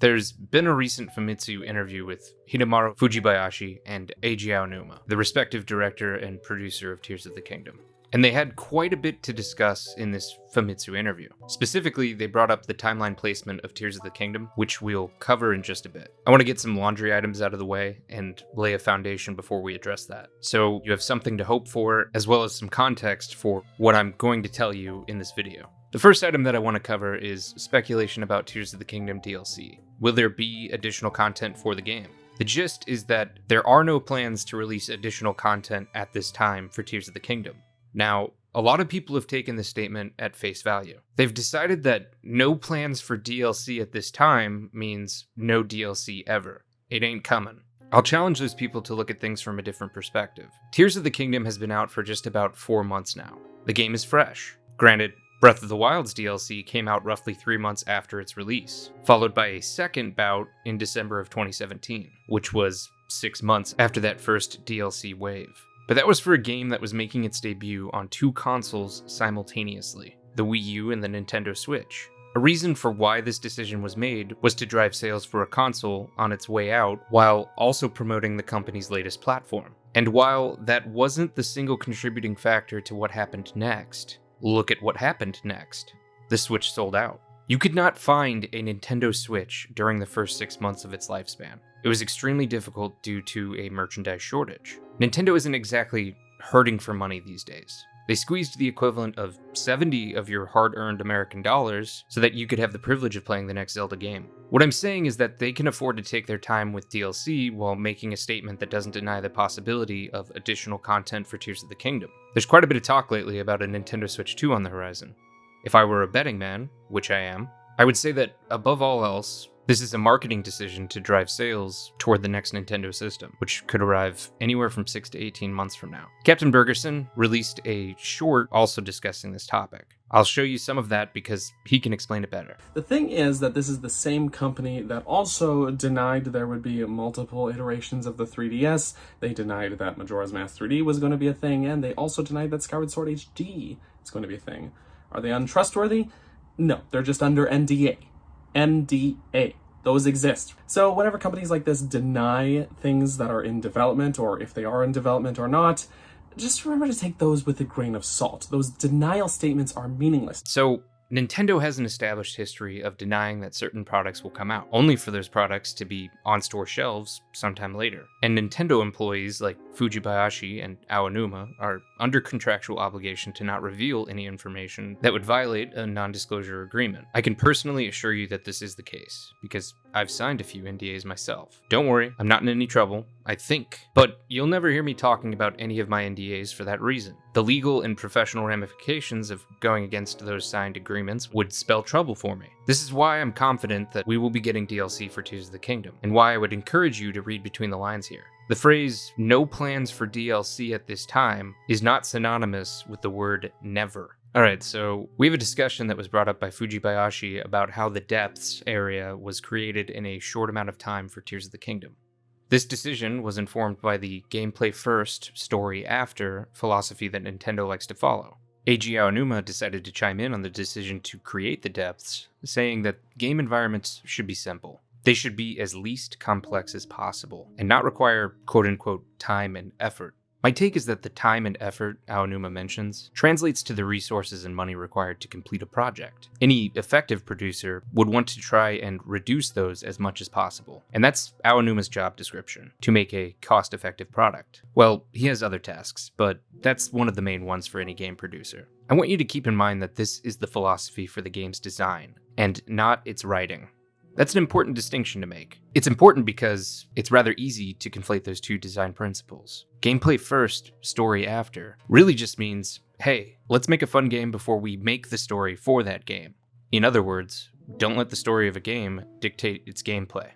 There's been a recent Famitsu interview with Hidemaru Fujibayashi and Eiji Aonuma, the respective director and producer of Tears of the Kingdom. And they had quite a bit to discuss in this Famitsu interview. Specifically, they brought up the timeline placement of Tears of the Kingdom, which we'll cover in just a bit. I want to get some laundry items out of the way and lay a foundation before we address that. So you have something to hope for, as well as some context for what I'm going to tell you in this video. The first item that I want to cover is speculation about Tears of the Kingdom DLC. Will there be additional content for the game? The gist is that there are no plans to release additional content at this time for Tears of the Kingdom. Now, a lot of people have taken this statement at face value. They've decided that no plans for DLC at this time means no DLC ever. It ain't coming. I'll challenge those people to look at things from a different perspective. Tears of the Kingdom has been out for just about 4 months now. The game is fresh. Granted, Breath of the Wild's DLC came out roughly 3 months after its release, followed by a second bout in December of 2017, which was 6 months after that first DLC wave. But that was for a game that was making its debut on 2 consoles simultaneously, the Wii U and the Nintendo Switch. A reason for why this decision was made was to drive sales for a console on its way out, while also promoting the company's latest platform. And while that wasn't the single contributing factor to what happened next, look at what happened next. The Switch sold out. You could not find a Nintendo Switch during the first 6 months of its lifespan. It was extremely difficult due to a merchandise shortage. Nintendo isn't exactly hurting for money these days. They squeezed the equivalent of 70 of your hard-earned American dollars so that you could have the privilege of playing the next Zelda game. What I'm saying is that they can afford to take their time with DLC while making a statement that doesn't deny the possibility of additional content for Tears of the Kingdom. There's quite a bit of talk lately about a Nintendo Switch 2 on the horizon. If I were a betting man, which I am, I would say that above all else, this is a marketing decision to drive sales toward the next Nintendo system, which could arrive anywhere from 6 to 18 months from now. CaptBurgerson released a short also discussing this topic. I'll show you some of that because he can explain it better. The thing is that this is the same company that also denied there would be multiple iterations of the 3DS. They denied that Majora's Mask 3D was going to be a thing, and they also denied that Skyward Sword HD is going to be a thing. Are they untrustworthy? No, they're just under NDA. NDA. Those exist. So whenever companies like this deny things that are in development, or if they are in development or not, just remember to take those with a grain of salt. Those denial statements are meaningless. So, Nintendo has an established history of denying that certain products will come out, only for those products to be on store shelves sometime later. And Nintendo employees like Fujibayashi and Aonuma are under contractual obligation to not reveal any information that would violate a non-disclosure agreement. I can personally assure you that this is the case, because I've signed a few NDAs myself. Don't worry, I'm not in any trouble, I think. But you'll never hear me talking about any of my NDAs for that reason. The legal and professional ramifications of going against those signed agreements would spell trouble for me. This is why I'm confident that we will be getting DLC for Tears of the Kingdom, and why I would encourage you to read between the lines here. The phrase, no plans for DLC at this time, is not synonymous with the word never. Alright, so we have a discussion that was brought up by Fujibayashi about how the Depths area was created in a short amount of time for Tears of the Kingdom. This decision was informed by the gameplay first, story after philosophy that Nintendo likes to follow. Eiji Aonuma decided to chime in on the decision to create the Depths, saying that game environments should be simple. They should be as least complex as possible, and not require quote-unquote time and effort. My take is that the time and effort Aonuma mentions translates to the resources and money required to complete a project. Any effective producer would want to try and reduce those as much as possible, and that's Aonuma's job description, to make a cost-effective product. Well, he has other tasks, but that's one of the main ones for any game producer. I want you to keep in mind that this is the philosophy for the game's design, and not its writing. That's an important distinction to make. It's important because it's rather easy to conflate those two design principles. Gameplay first, story after really just means, hey, let's make a fun game before we make the story for that game. In other words, don't let the story of a game dictate its gameplay.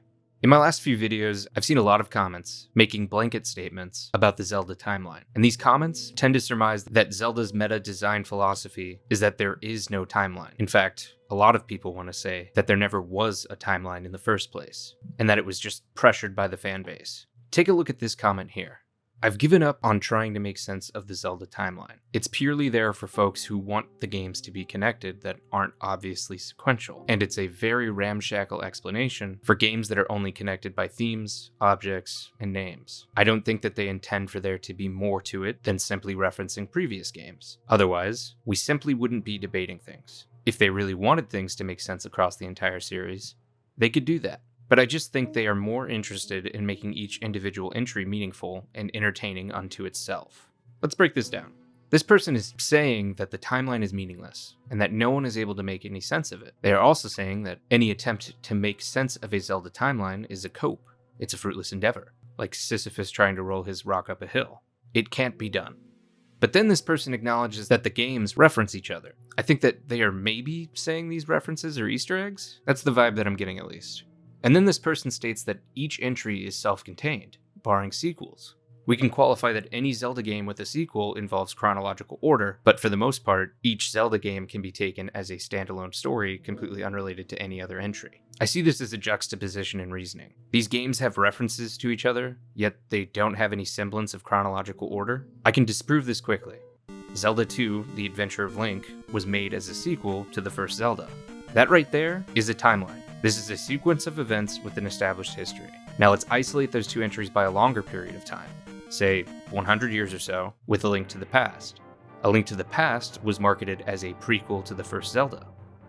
In my last few videos, I've seen a lot of comments making blanket statements about the Zelda timeline. And these comments tend to surmise that Zelda's meta design philosophy is that there is no timeline. In fact, a lot of people want to say that there never was a timeline in the first place, and that it was just pressured by the fan base. Take a look at this comment here. I've given up on trying to make sense of the Zelda timeline. It's purely there for folks who want the games to be connected that aren't obviously sequential, and it's a very ramshackle explanation for games that are only connected by themes, objects, and names. I don't think that they intend for there to be more to it than simply referencing previous games. Otherwise, we simply wouldn't be debating things. If they really wanted things to make sense across the entire series, they could do that. But I just think they are more interested in making each individual entry meaningful and entertaining unto itself. Let's break this down. This person is saying that the timeline is meaningless, and that no one is able to make any sense of it. They are also saying that any attempt to make sense of a Zelda timeline is a cope. It's a fruitless endeavor, like Sisyphus trying to roll his rock up a hill. It can't be done. But then this person acknowledges that the games reference each other. I think that they are maybe saying these references are Easter eggs. That's the vibe that I'm getting, at least. And then this person states that each entry is self-contained, barring sequels. We can qualify that any Zelda game with a sequel involves chronological order, but for the most part, each Zelda game can be taken as a standalone story completely unrelated to any other entry. I see this as a juxtaposition in reasoning. These games have references to each other, yet they don't have any semblance of chronological order. I can disprove this quickly. Zelda 2: The Adventure of Link was made as a sequel to the first Zelda. That right there is a timeline. This is a sequence of events with an established history. Now let's isolate those two entries by a longer period of time, say 100 years or so, with A Link to the Past. A Link to the Past was marketed as a prequel to the first Zelda.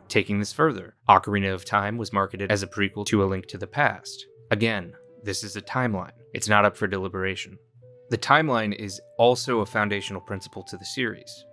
Taking this further, Ocarina of Time was marketed as a prequel to A Link to the Past. Again, this is a timeline. It's not up for deliberation. The timeline is also a foundational principle to the series.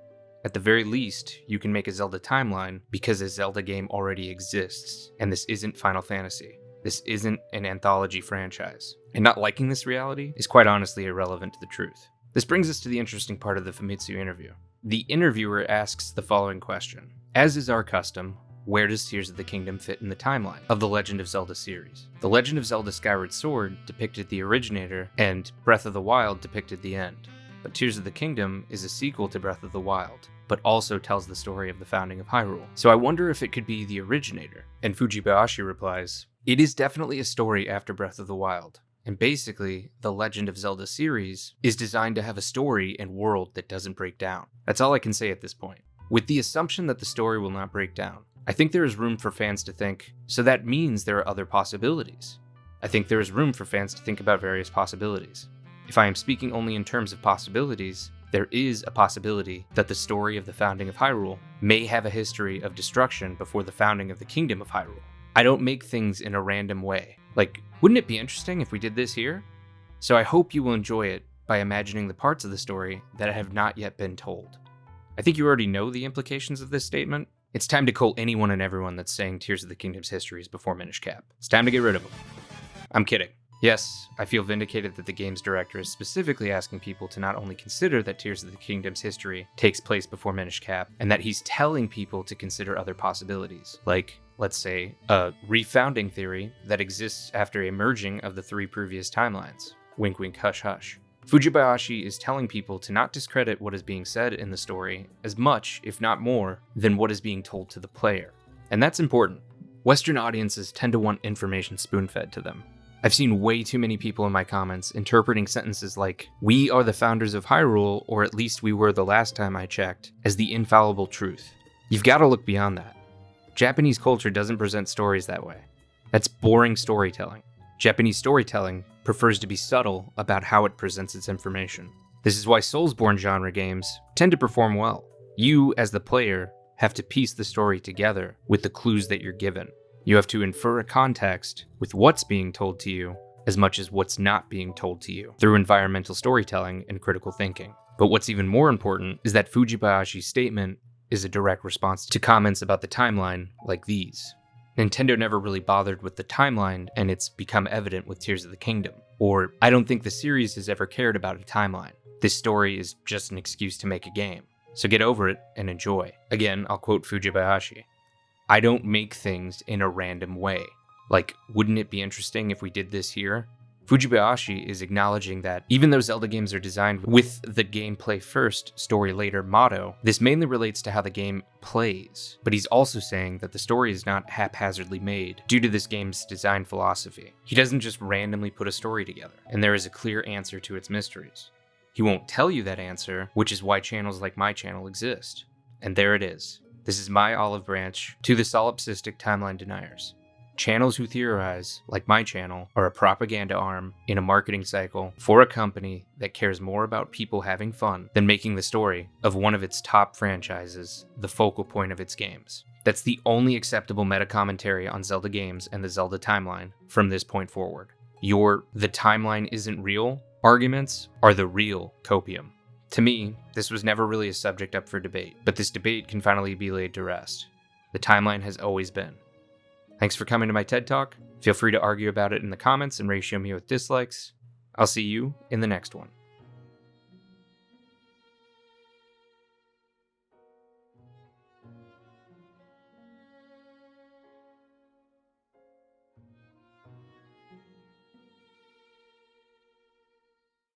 At the very least, you can make a Zelda timeline because a Zelda game already exists, and this isn't Final Fantasy. This isn't an anthology franchise. And not liking this reality is quite honestly irrelevant to the truth. This brings us to the interesting part of the Famitsu interview. The interviewer asks the following question. As is our custom, where does Tears of the Kingdom fit in the timeline of the Legend of Zelda series? The Legend of Zelda Skyward Sword depicted the originator, and Breath of the Wild depicted the end. But Tears of the Kingdom is a sequel to Breath of the Wild, but also tells the story of the founding of Hyrule. So I wonder if it could be the originator. And Fujibayashi replies, it is definitely a story after Breath of the Wild. And basically, the Legend of Zelda series is designed to have a story and world that doesn't break down. That's all I can say at this point. With the assumption that the story will not break down, I think there is room for fans to think, so that means there are other possibilities. I think there is room for fans to think about various possibilities. If I am speaking only in terms of possibilities, there is a possibility that the story of the founding of Hyrule may have a history of destruction before the founding of the Kingdom of Hyrule. I don't make things in a random way. Like, wouldn't it be interesting if we did this here? So I hope you will enjoy it by imagining the parts of the story that have not yet been told. I think you already know the implications of this statement. It's time to cull anyone and everyone that's saying Tears of the Kingdom's history is before Minish Cap. It's time to get rid of them. I'm kidding. Yes, I feel vindicated that the game's director is specifically asking people to not only consider that Tears of the Kingdom's history takes place before Minish Cap, and that he's telling people to consider other possibilities, like, let's say, a refounding theory that exists after a merging of the three previous timelines. Wink wink hush hush. Fujibayashi is telling people to not discredit what is being said in the story as much, if not more, than what is being told to the player. And that's important. Western audiences tend to want information spoon-fed to them. I've seen way too many people in my comments interpreting sentences like, "We are the founders of Hyrule, or at least we were the last time I checked," as the infallible truth. You've got to look beyond that. Japanese culture doesn't present stories that way. That's boring storytelling. Japanese storytelling prefers to be subtle about how it presents its information. This is why Soulsborne genre games tend to perform well. You, as the player, have to piece the story together with the clues that you're given. You have to infer a context with what's being told to you as much as what's not being told to you through environmental storytelling and critical thinking. But what's even more important is that Fujibayashi's statement is a direct response to comments about the timeline like these. Nintendo never really bothered with the timeline, and it's become evident with Tears of the Kingdom. Or, I don't think the series has ever cared about a timeline. This story is just an excuse to make a game. So get over it and enjoy. Again, I'll quote Fujibayashi. I don't make things in a random way. Like, wouldn't it be interesting if we did this here? Fujibayashi is acknowledging that even though Zelda games are designed with the gameplay first, story later motto, this mainly relates to how the game plays. But he's also saying that the story is not haphazardly made due to this game's design philosophy. He doesn't just randomly put a story together, and there is a clear answer to its mysteries. He won't tell you that answer, which is why channels like my channel exist. And there it is. This is my olive branch to the solipsistic timeline deniers. Channels who theorize, like my channel, are a propaganda arm in a marketing cycle for a company that cares more about people having fun than making the story of one of its top franchises the focal point of its games. That's the only acceptable meta-commentary on Zelda games and the Zelda timeline from this point forward. Your "the timeline isn't real" arguments are the real copium. To me, this was never really a subject up for debate, but this debate can finally be laid to rest. The timeline has always been. Thanks for coming to my TED Talk. Feel free to argue about it in the comments and ratio me with dislikes. I'll see you in the next one.